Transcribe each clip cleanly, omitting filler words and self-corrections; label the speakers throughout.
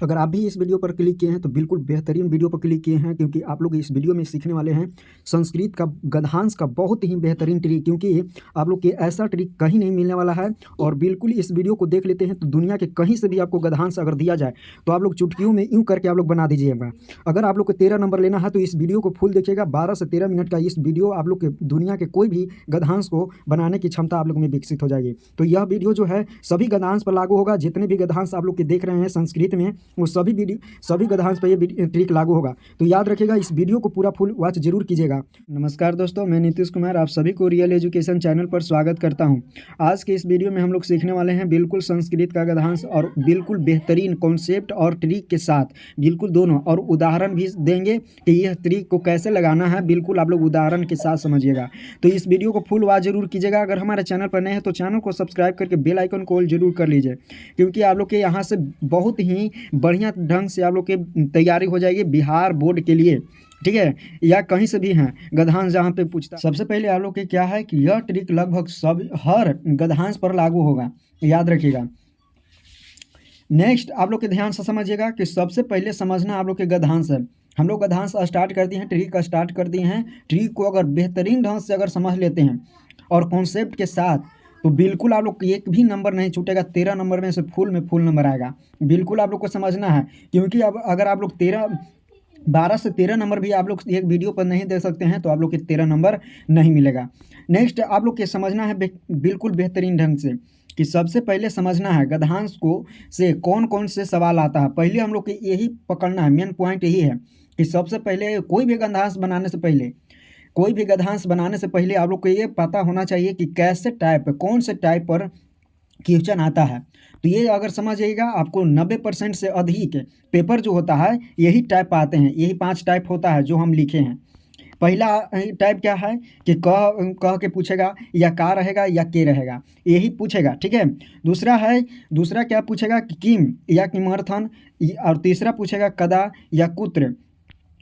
Speaker 1: अगर आप भी इस वीडियो पर क्लिक किए हैं तो बिल्कुल बेहतरीन वीडियो पर क्लिक किए हैं, क्योंकि आप लोग इस वीडियो में सीखने वाले हैं संस्कृत का गद्यांश का बहुत ही बेहतरीन ट्रिक, क्योंकि आप लोग के ऐसा ट्रिक कहीं नहीं मिलने वाला है। और बिल्कुल इस वीडियो को देख लेते हैं तो दुनिया के कहीं से भी आपको गद्यांश अगर दिया जाए तो आप लोग चुटकियों में यूँ करके आप लोग बना दीजिएगा। अगर आप लोग को 13 नंबर लेना है तो इस वीडियो को फुल देखिएगा। 12 से 13 मिनट का इस वीडियो आप लोग के दुनिया के कोई भी गद्यांश को बनाने की क्षमता आप लोग में विकसित हो जाएगी। तो यह वीडियो जो है सभी गद्यांश पर लागू होगा। जितने भी गद्यांश आप लोग के देख रहे हैं संस्कृत में, वो सभी गद्यांश पर ये ट्रिक लागू होगा। तो याद रखिएगा, इस वीडियो को पूरा फुल वॉच जरूर कीजिएगा। नमस्कार दोस्तों, मैं नीतीश कुमार आप सभी को रियल एजुकेशन चैनल पर स्वागत करता हूं। आज के इस वीडियो में हम लोग सीखने वाले हैं बिल्कुल संस्कृत का गद्यांश, और बिल्कुल बेहतरीन कॉन्सेप्ट और ट्रिक के साथ, बिल्कुल दोनों, और उदाहरण भी देंगे कि यह ट्रिक को कैसे लगाना है। बिल्कुल आप लोग उदाहरण के साथ समझिएगा। तो इस वीडियो को फुल वॉच जरूर कीजिएगा। अगर हमारे चैनल पर नए हैं तो चैनल को सब्सक्राइब करके बेल आइकन को ऑल जरूर कर लीजिए, क्योंकि आप लोग के यहाँ से बहुत ही बढ़िया ढंग से आप लोग की तैयारी हो जाएगी बिहार बोर्ड के लिए, ठीक है, या कहीं से भी हैं गद्यांश जहाँ पे पूछता। सबसे पहले आप लोग के क्या है कि यह ट्रिक लगभग हर गद्यांश पर लागू होगा, याद रखिएगा। नेक्स्ट आप लोग के ध्यान से समझिएगा कि सबसे पहले समझना आप लोग के गद्यांश है। हम लोग गद्यांश स्टार्ट कर दिए हैं, ट्रिक स्टार्ट कर दिए हैं। ट्रिक को अगर बेहतरीन ढंग से अगर समझ लेते हैं और कॉन्सेप्ट के साथ, तो बिल्कुल आप लोग एक भी नंबर नहीं छूटेगा। 13 नंबर में से फुल नंबर आएगा। बिल्कुल आप लोग को समझना है, क्योंकि अब अगर आप लोग 12 से 13 नंबर भी आप लोग एक वीडियो पर नहीं दे सकते हैं तो आप लोग के 13 नंबर नहीं मिलेगा। नेक्स्ट आप लोग के समझना है बिल्कुल बेहतरीन ढंग से कि सबसे पहले समझना है गद्यांश को से कौन कौन से सवाल आता है। पहले हम लोग के यही पकड़ना है, मेन पॉइंट यही है कि सबसे पहले कोई भी गद्यांश बनाने से पहले आप लोग को ये पता होना चाहिए कि कैसे टाइप, कौन से टाइप पर क्वेश्चन आता है। तो ये अगर समझ जाइएगा, आपको 90% से अधिक पेपर जो होता है यही टाइप आते हैं। यही 5 टाइप होता है जो हम लिखे हैं। पहला टाइप क्या है कि कह के पूछेगा, या का रहेगा या के रहेगा, यही पूछेगा, ठीक है। दूसरा क्या पूछेगा कि किम या किमर्थन, और तीसरा पूछेगा कदा या कुत्र।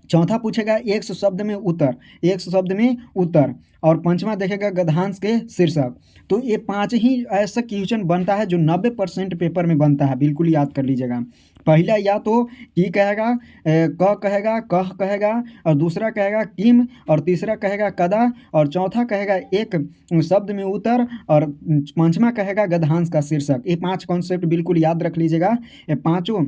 Speaker 1: चौथा पूछेगा 100 शब्द में उत्तर, और पांचवा देखेगा गद्यांश के शीर्षक। तो ये 5 ही ऐसा क्वेश्चन बनता है जो 90% पेपर में बनता है। बिल्कुल याद कर लीजिएगा। पहला या तो की कहेगा, कह कहेगा, और दूसरा कहेगा किम, और तीसरा कहेगा कदा, और चौथा कहेगा 1 शब्द में उत्तर, और पांचवा कहेगा गद्यांश का शीर्षक। ये 5 कॉन्सेप्ट बिल्कुल याद रख लीजिएगा। ये पाँचों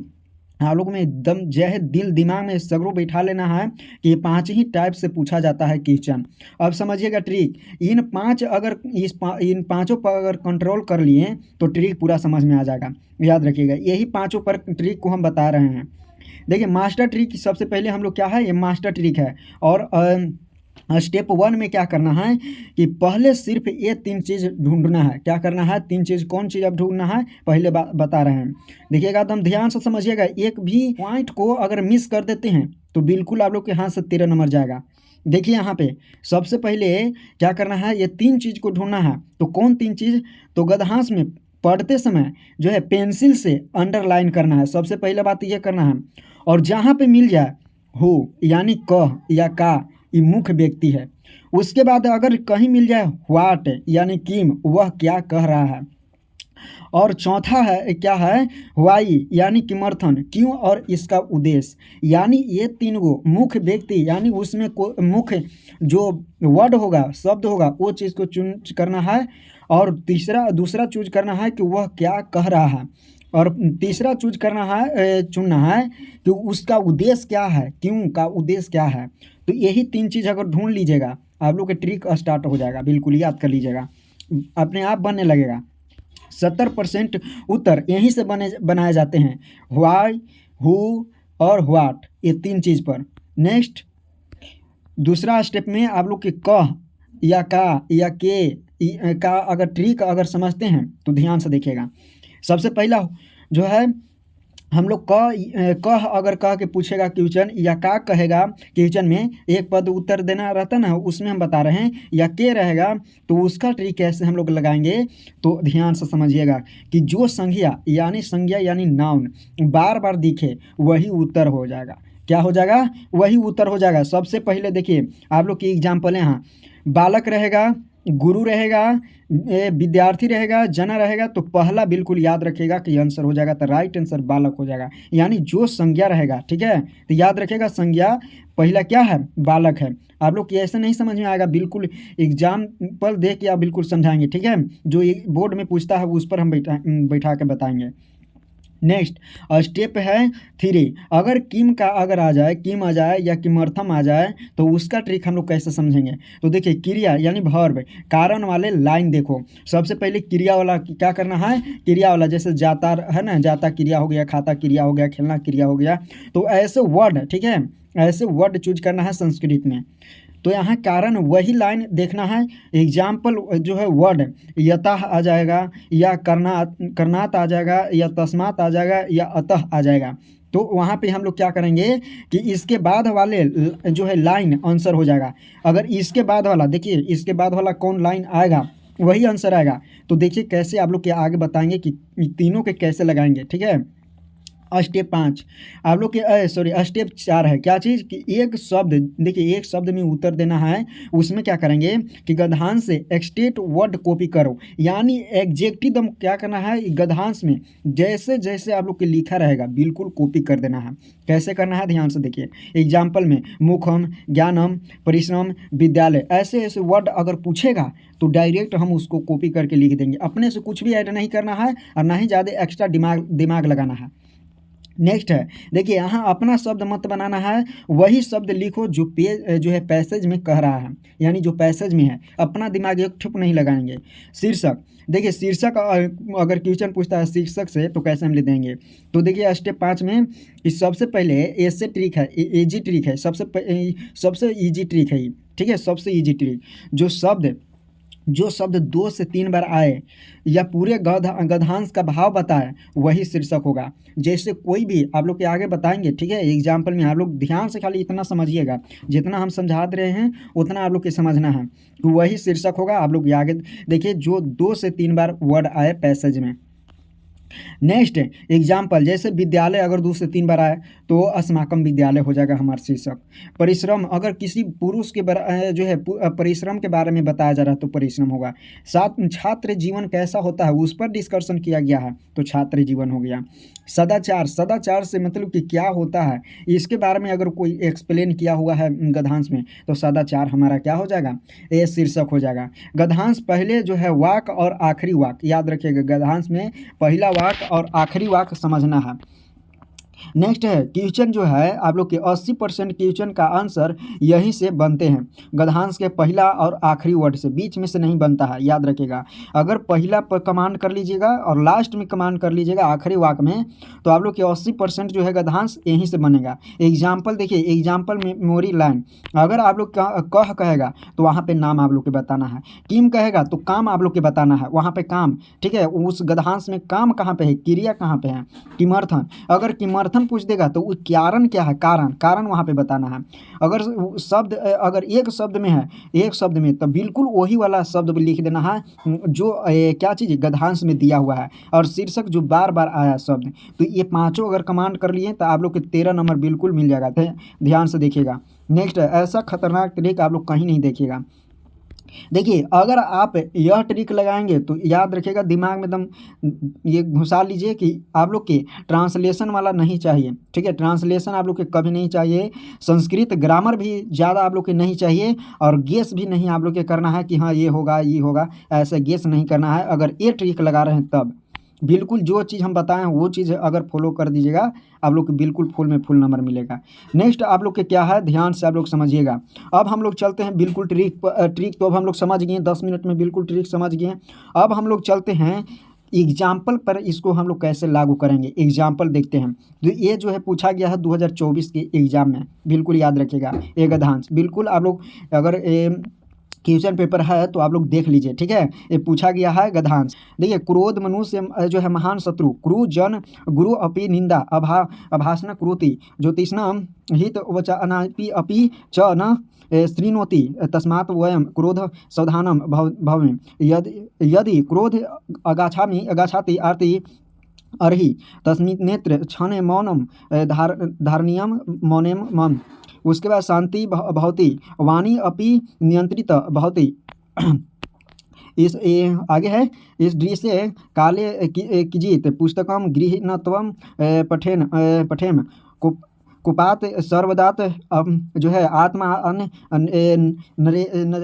Speaker 1: आप लोग में एकदम जो है दिल दिमाग में सगरों बैठा लेना है कि ये 5 ही टाइप से पूछा जाता है क्वेश्चन। अब समझिएगा ट्रिक, इन पाँचों पर अगर कंट्रोल कर लिए तो ट्रिक पूरा समझ में आ जाएगा। याद रखिएगा, यही 5 पर ट्रिक को हम बता रहे हैं। देखिए मास्टर ट्रिक सबसे पहले हम लोग क्या है, ये मास्टर ट्रिक है। और स्टेप 1 में क्या करना है कि पहले सिर्फ ये 3 चीज़ ढूंढना है। क्या करना है? 3 चीज़। कौन चीज़ अब ढूंढना है पहले बता रहे हैं। देखिएगा एकदम ध्यान से समझिएगा। एक भी पॉइंट को अगर मिस कर देते हैं तो बिल्कुल आप लोग के हाथ से 13 नंबर जाएगा। देखिए यहाँ पे सबसे पहले क्या करना है, ये 3 चीज़ को ढूंढना है। तो कौन 3 चीज़? तो गद्यांश में पढ़ते समय जो है पेंसिल से अंडरलाइन करना है। सबसे पहले बात ये करना है। और जहाँ पे मिल जाए हो यानी कह या का, ये मुख्य व्यक्ति है। उसके बाद अगर कहीं मिल जाए व्हाट यानी किम, वह क्या कह रहा है। और चौथा है क्या है, वाई यानी किमर्थन, क्यों और इसका उद्देश्य। यानी ये 3 गो मुख्य व्यक्ति, यानी उसमें मुख्य जो वर्ड होगा, शब्द होगा, वो चीज़ को चुन करना है। और दूसरा चूज करना है कि वह क्या कह रहा है। और तीसरा चुनना है कि उसका उद्देश्य क्या है, क्यों का उद्देश्य क्या है। तो यही 3 चीज़ अगर ढूंढ लीजिएगा आप लोग के ट्रिक स्टार्ट हो जाएगा। बिल्कुल याद कर लीजिएगा, अपने आप बनने लगेगा। 70% उत्तर यहीं से बनाए जाते हैं, व्हाई, हु और व्हाट, ये 3 चीज़ पर। नेक्स्ट दूसरा स्टेप में आप लोग के कह या का या के का अगर ट्रिक अगर समझते हैं तो ध्यान से देखिएगा। सबसे पहला जो है हम लोग कह के पूछेगा क्वेश्चन, या का कहेगा क्वेश्चन में एक पद उत्तर देना रहता ना, उसमें हम बता रहे हैं। या के रहेगा तो उसका ट्रिक कैसे हम लोग लगाएंगे, तो ध्यान से समझिएगा कि जो संज्ञा यानी नाउन बार बार दिखे वही उत्तर हो जाएगा। क्या हो जाएगा? वही उत्तर हो जाएगा। सबसे पहले देखिए आप लोग की एग्जाम्पल यहाँ, बालक रहेगा गुरु रहेगा, विद्यार्थी रहेगा, जना रहेगा, तो पहला बिल्कुल याद रखिएगा कि आंसर हो जाएगा, तो राइट आंसर बालक हो जाएगा। यानी जो संज्ञा रहेगा, ठीक है, तो याद रखिएगा संज्ञा पहला क्या है, बालक है। आप लोग की ऐसे नहीं समझ में आएगा, बिल्कुल एग्जाम्पल दे के आप बिल्कुल समझाएंगे, ठीक है, जो ये बोर्ड में पूछता है उस पर हम बैठा के बताएंगे। नेक्स्ट स्टेप है 3। अगर किम का अगर आ जाए, किम आ जाए या किमर्थम आ जाए, तो उसका ट्रिक हम लोग कैसे समझेंगे। तो देखिए क्रिया यानी वर्ब, कारण वाले लाइन देखो, सबसे पहले क्रिया वाला क्या करना है, क्रिया वाला जैसे जाता है ना, जाता क्रिया हो गया, खाता क्रिया हो गया, खेलना क्रिया हो गया, तो ऐसे वर्ड, ठीक है, ऐसे वर्ड चूज करना है संस्कृत में। तो यहाँ कारण वही लाइन देखना है। एग्जाम्पल जो है वर्ड यतः आ जाएगा, या करनात आ जाएगा, या तस्मात आ जाएगा, या अतः आ जाएगा। तो वहाँ पे हम लोग क्या करेंगे कि इसके बाद वाले जो है लाइन आंसर हो जाएगा। अगर इसके बाद वाला, देखिए इसके बाद वाला कौन लाइन आएगा वही आंसर आएगा। तो देखिए कैसे आप लोग के आगे बताएंगे कि तीनों के कैसे लगाएंगे, ठीक है। स्टेप 5 आप लोग के स्टेप 4 है, क्या चीज़ कि एक शब्द, देखिए एक शब्द में उत्तर देना है, उसमें क्या करेंगे कि गद्यांश से एक्सटेट वर्ड कॉपी करो, यानी एग्जेक्टिव दम क्या करना है, गद्यांश में जैसे जैसे आप लोग के लिखा रहेगा बिल्कुल कॉपी कर देना है। कैसे करना है ध्यान से देखिए, एग्जाम्पल में मुखम, ज्ञानम, परिश्रम, विद्यालय, ऐसे ऐसे वर्ड अगर पूछेगा तो डायरेक्ट हम उसको कॉपी करके लिख देंगे, अपने से कुछ भी ऐड नहीं करना है और ना ही ज़्यादा एक्स्ट्रा दिमाग लगाना है। नेक्स्ट है, देखिए यहाँ अपना शब्द मत बनाना है, वही शब्द लिखो जो पेज जो है पैसेज में कह रहा है, यानी जो पैसेज में है, अपना दिमाग एक ठुप नहीं लगाएंगे। शीर्षक, देखिए शीर्षक अगर क्वेश्चन पूछता है शीर्षक से तो कैसे हम ले देंगे। तो देखिए स्टेप 5 में कि सबसे पहले ऐसे ट्रिक है, इजी ट्रिक है, सबसे ईजी ट्रिक है, ठीक है, सबसे ईजी ट्रिक, जो शब्द 2 से 3 बार आए या पूरे गद्यांश का भाव बताए वही शीर्षक होगा। जैसे कोई भी आप लोग के आगे बताएंगे, ठीक है, एग्जाम्पल में आप लोग ध्यान से खाली इतना समझिएगा, जितना हम समझा रहे हैं उतना आप लोग के समझना है, तो वही शीर्षक होगा। आप लोग आगे देखिए जो 2 से 3 बार वर्ड आए पैसेज में। नेक्स्ट एग्जाम्पल, जैसे विद्यालय अगर 2 से 3 बार आए तो अस्माकम विद्यालय हो जाएगा हमारा शीर्षक। परिश्रम, अगर किसी पुरुष के जो है परिश्रम के बारे में बताया जा रहा है तो परिश्रम होगा। छात्र जीवन कैसा होता है उस पर डिस्कशन किया गया है तो छात्र जीवन हो गया। सदाचार, सदाचार से मतलब कि क्या होता है इसके बारे में अगर कोई एक्सप्लेन किया हुआ है गद्यांश में तो सदाचार हमारा क्या हो जाएगा, ये शीर्षक हो जाएगा। गद्यांश पहले जो है वाक और आखिरी वाक याद रखिएगा, गद्यांश में पहला वाक और आखिरी वाक समझना है। नेक्स्ट है क्वेश्चन जो है आप लोग के 80% क्वेश्चन का आंसर यहीं से बनते हैं, गद्यांश के पहला और आखिरी वर्ड से, बीच में से नहीं बनता है, याद रखिएगा। अगर पहला पर कमांड कर लीजिएगा और लास्ट में कमांड कर लीजिएगा आखिरी वाक में, तो आप लोग के 80% जो है गद्यांश यहीं से बनेगा। एग्जाम्पल देखिए, एग्जाम्पल मेमोरी लाइन, अगर आप लोग कह कहेगा तो वहाँ पे नाम आप लोग के बताना है, किम कहेगा तो काम आप लोग के बताना है, वहाँ पे काम, ठीक है, उस गद्यांश में काम कहाँ पे है, क्रिया कहाँ पे है। किमर्थन, अगर किमर्थन पूछ देगा तो कारण क्या है, कारण वहाँ पे बताना है। अगर शब्द अगर एक शब्द में है, एक शब्द में, तो बिल्कुल वही वाला शब्द लिख देना है जो क्या चीज़ गद्यांश में दिया हुआ है, और शीर्षक जो बार बार आया शब्द। तो ये पांचों अगर कमांड कर लिए तो आप लोग के 13 नंबर बिल्कुल मिल जाएगा। ध्यान से देखिएगा। नेक्स्ट, ऐसा खतरनाक ट्रिक आप लोग कहीं नहीं देखिएगा। देखिए अगर आप यह ट्रिक लगाएंगे तो याद रखिएगा, दिमाग में एकदम ये घुसा लीजिए कि आप लोग के ट्रांसलेशन वाला नहीं चाहिए, ठीक है, ट्रांसलेशन आप लोग के कभी नहीं चाहिए, संस्कृत ग्रामर भी ज़्यादा आप लोग के नहीं चाहिए, और गेस भी नहीं आप लोग के करना है कि हाँ ये होगा, ऐसे गेस नहीं करना है। अगर ये ट्रिक लगा रहे हैं तब बिल्कुल जो चीज़ हम बताएं वो चीज़ अगर फॉलो कर दीजिएगा आप लोग को बिल्कुल फुल में फुल नंबर मिलेगा। नेक्स्ट आप लोग के क्या है, ध्यान से आप लोग समझिएगा। अब हम लोग चलते हैं बिल्कुल ट्रिक तो अब हम लोग समझ गए, 10 मिनट में बिल्कुल ट्रिक समझ गए। अब हम लोग चलते हैं एग्जाम्पल पर, इसको हम लोग कैसे लागू करेंगे, एग्जाम्पल देखते हैं। तो ये जो है पूछा गया है 2024 के एग्जाम में, बिल्कुल याद रखिएगा। एक गद्यांश बिल्कुल आप लोग अगर क्वेश्चन पेपर है तो आप लोग देख लीजिए, ठीक है। ये पूछा गया है गद्यांश। देखिए क्रोध मनुष्य जो है महान शत्रु, क्रू जन गुरु अपि निंदा अभाषण क्रोति ज्योतिषण हित वच अनापि अपि च न शृणोति तस्मात् वयं क्रोध सावधानं भवेम यदि क्रोध अगाछाति आरती अर्हि तस्मिन् नेत्र क्षणे मौनम धारणीयम मौनेम मम। उसके बाद शांति भवति वाणी अपि नियंत्रित भवति आगे है, इस दृश्य काले किजित पुस्तकम गृहीणत्वम पठेम कुपात सर्वदात जो है आत्मा तो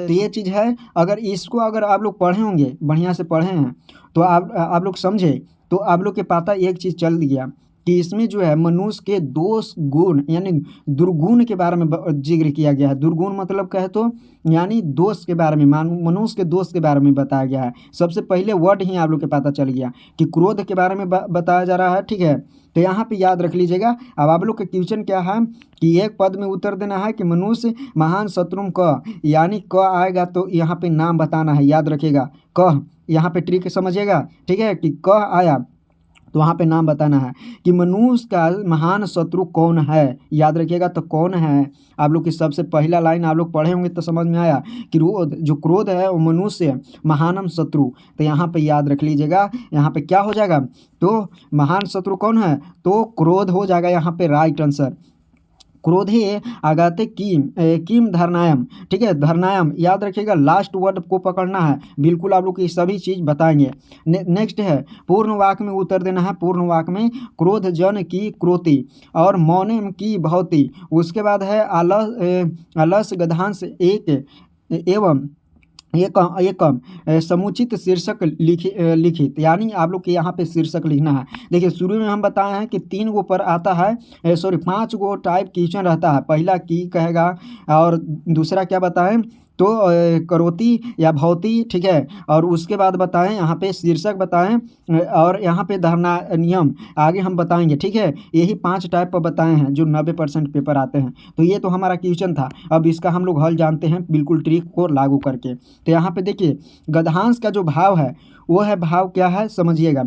Speaker 1: ये चीज़ है। अगर इसको अगर आप लोग पढ़े होंगे, बढ़िया से पढ़े हैं, तो आप लोग समझे, तो आप लोग के पता एक चीज़ चल गया कि इसमें जो है मनुष्य के दोष गुण यानी दुर्गुण के बारे में जिक्र किया गया है। दुर्गुण मतलब कहे तो यानी दोष के बारे में, मनुष्य के दोष के बारे में बताया गया है। सबसे पहले वर्ड ही आप लोग के पता चल गया कि क्रोध के बारे में बताया जा रहा है, ठीक है। तो यहाँ पे याद रख लीजिएगा। अब आप लोग का क्वेश्चन क्या है कि एक पद में उत्तर देना है कि मनुष्य महान शत्रुम क, यानी क आएगा तो यहाँ पे नाम बताना है, याद रखिएगा। क यहाँ पे ट्रिक समझिएगा, ठीक है, कि क आया तो वहाँ पे नाम बताना है कि मनुष्य का महान शत्रु कौन है, याद रखिएगा। तो कौन है, आप लोग की सबसे पहला लाइन आप लोग पढ़े होंगे तो समझ में आया कि जो क्रोध है वो मनुष्य महानम शत्रु। तो यहाँ पे याद रख लीजिएगा, यहाँ पे क्या हो जाएगा, तो महान शत्रु कौन है, तो क्रोध हो जाएगा यहाँ पे राइट आंसर। क्रोधे आगाते किम धरनायम, ठीक है, धरनायम याद रखिएगा। लास्ट वर्ड को पकड़ना है, बिल्कुल आप लोग की सभी चीज़ बताएंगे। नेक्स्ट है पूर्ण वाक्य में उत्तर देना है। पूर्ण वाक्य में क्रोध जन की क्रोति और मौनम की भौति। उसके बाद है अलस गधांश एक एवं एकम समुचित शीर्षक लिखित, यानी आप लोग के यहाँ पे शीर्षक लिखना है। देखिए शुरू में हम बताए हैं कि 3 गो पर आता है, सॉरी 5 गो टाइप क्वेश्चन रहता है। पहला की कहेगा और दूसरा क्या बताएं तो करोति या भौति, ठीक है, और उसके बाद बताएं यहाँ पे शीर्षक बताएं और यहाँ पे धरना नियम आगे हम बताएंगे, ठीक है। यही 5 टाइप पर बताए हैं जो 90% पेपर आते हैं। तो ये तो हमारा क्वेश्चन था। अब इसका हम लोग हल जानते हैं बिल्कुल ट्रिक को लागू करके। तो यहाँ पे देखिए गद्यांश का जो भाव है वो है, भाव क्या है समझिएगा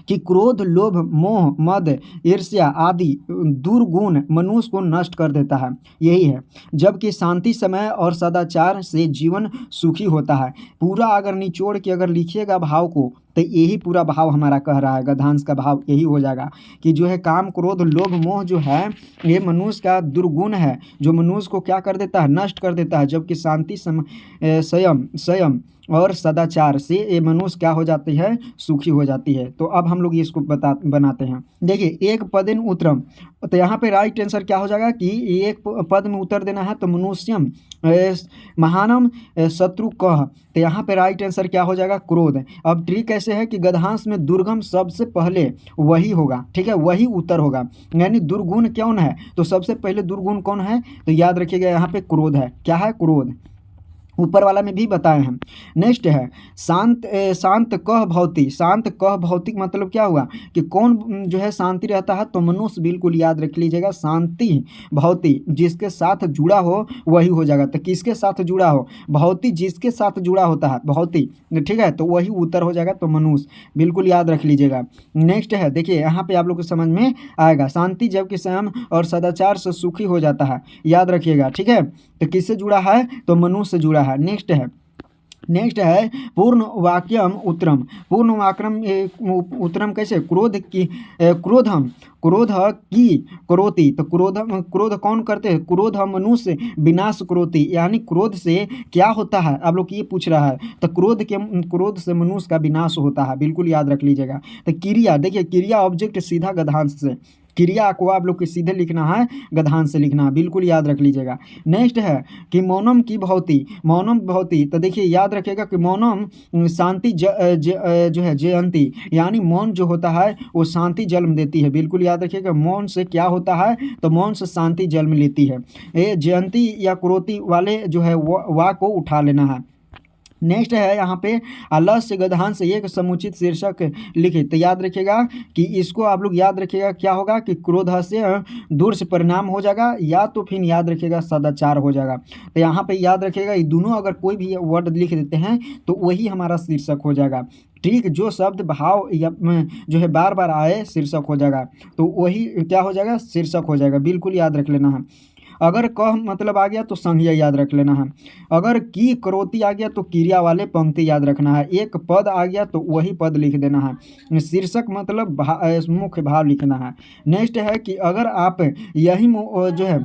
Speaker 1: कि क्रोध लोभ मोह मद ईर्ष्या आदि दुर्गुण मनुष्य को नष्ट कर देता है, यही है। जबकि शांति समय और सदाचार से जीवन सुखी होता है। पूरा अगर निचोड़ के अगर लिखिएगा भाव को तो यही पूरा भाव हमारा कह रहा है, गद्यांश का भाव यही हो जाएगा कि जो है काम क्रोध लोभ मोह जो है ये मनुष्य का दुर्गुण है, जो मनुष्य को क्या कर देता है, नष्ट कर देता है। जबकि शांति संयम और सदाचार से ये मनुष्य क्या हो जाती है, सुखी हो जाती है। तो अब हम लोग इसको बनाते हैं। देखिए एक पदेन उत्तरम, तो यहाँ पे राइट आंसर क्या हो जाएगा कि एक पद में उत्तर देना है तो मनुष्यम महानम शत्रु कह, तो यहाँ पे राइट आंसर क्या हो जाएगा, क्रोध। अब ट्रिक कैसे है कि गद्यांश में दुर्गम सबसे पहले वही होगा, ठीक है, वही उत्तर होगा। यानी दुर्गुण कौन है, तो सबसे पहले दुर्गुण कौन है, तो याद रखिएगा यहाँ पे क्रोध है। क्या है, क्रोध। ऊपर वाला में भी बताए हैं। नेक्स्ट है शांत कह भौतिक। शांत कह भौतिक मतलब क्या हुआ कि कौन जो है शांति रहता है, तो मनुष्य, बिल्कुल याद रख लीजिएगा। शांति भौतिक जिसके साथ जुड़ा हो वही हो जाएगा। तो किसके साथ जुड़ा हो, भौतिक जिसके साथ जुड़ा होता है भौतिक, ठीक है, तो वही उत्तर हो जाएगा, तो मनुष्य, बिल्कुल याद रख लीजिएगा। नेक्स्ट है देखिए यहाँ पे आप लोग को समझ में आएगा, शांति जबकि संयम और सदाचार से सुखी हो जाता है, याद रखिएगा, ठीक है। तो किससे जुड़ा है, तो मनुष्य से जुड़ा है। नेक्स्ट है पूर्ण वाक्यम उत्तरम। पूर्ण वाक्यम उत्तरम कैसे, क्रोधम क्रोध की करोति, तो क्रोध कौन करते हैं, क्रोध मनुष्य विनाश करोति, यानी क्रोध से क्या होता है, आप लोग ये पूछ रहा है, तो क्रोध से मनुष्य का विनाश होता है, बिल्कुल याद रख लीजिएगा। तो क्रिया, देखिए क्रिया ऑब्जेक्ट सीधा गद्यांश से, क्रिया को आप लोग को सीधे लिखना है, गद्यांश से लिखना है, बिल्कुल याद रख लीजिएगा। नेक्स्ट है कि मौनम की भौति। मौनम भौति, तो देखिए याद रखिएगा कि मौनम शांति जो है जयंती, यानी मौन जो होता है वो शांति जन्म देती है, बिल्कुल याद रखिएगा। मौन से क्या होता है, तो मौन से शांति जन्म लेती है। ये जयंती या क्रोति वाले जो है वा को उठा लेना है। नेक्स्ट है यहाँ पे अलस्य गद्यांश एक समुचित शीर्षक लिखित, तो याद रखिएगा कि इसको आप लोग याद रखिएगा क्या होगा कि क्रोध से दूर से परिणाम हो जाएगा, या तो फिर याद रखिएगा सदाचार हो जाएगा। तो यहाँ पे याद रखिएगा ये दोनों अगर कोई भी वर्ड लिख देते हैं तो वही हमारा शीर्षक हो जाएगा। ठीक, जो शब्द भाव या जो है बार बार आए शीर्षक हो जाएगा, तो वही क्या हो जाएगा, शीर्षक हो जाएगा, बिल्कुल याद रख लेना है। अगर कह मतलब आ गया तो संज्ञा याद रख लेना है। अगर की करोति आ गया तो क्रिया वाले पंक्ति याद रखना है। एक पद आ गया तो वही पद लिख देना है। शीर्षक मतलब मुख्य भाव लिखना है। नेक्स्ट है कि अगर आप यही जो है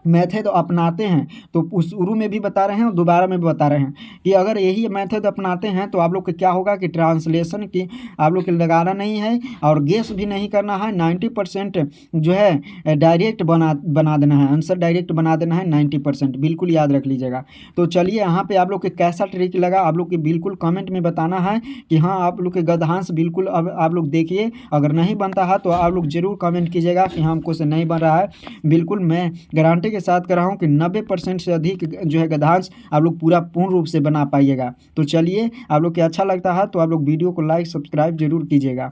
Speaker 1: मेथड अपनाते हैं तो उस शुरू में भी बता रहे हैं और दोबारा में भी बता रहे हैं कि अगर यही मेथड अपनाते हैं तो आप लोग को क्या होगा कि ट्रांसलेशन की आप लोग को लगाना नहीं है और गेस भी नहीं करना है। 90% जो है डायरेक्ट बना देना है, आंसर डायरेक्ट बना देना है 90%, बिल्कुल याद रख लीजिएगा। तो चलिए यहाँ पे आप लोग के कैसा ट्रिक लगा आप लोग के बिल्कुल कमेंट में बताना है कि हाँ आप लोग के गद्यांश बिल्कुल अब आप लोग देखिए, अगर नहीं बनता है तो आप लोग ज़रूर कमेंट कीजिएगा कि हाँ हमको से नहीं बन रहा है। बिल्कुल मैं गारंटी के साथ कर रहा हूँ कि 90% से अधिक जो है गद्यांश आप लोग पूर्ण रूप से बना पाइएगा। तो चलिए आप लोग को अच्छा लगता है तो आप लोग वीडियो को लाइक सब्सक्राइब जरूर कीजिएगा।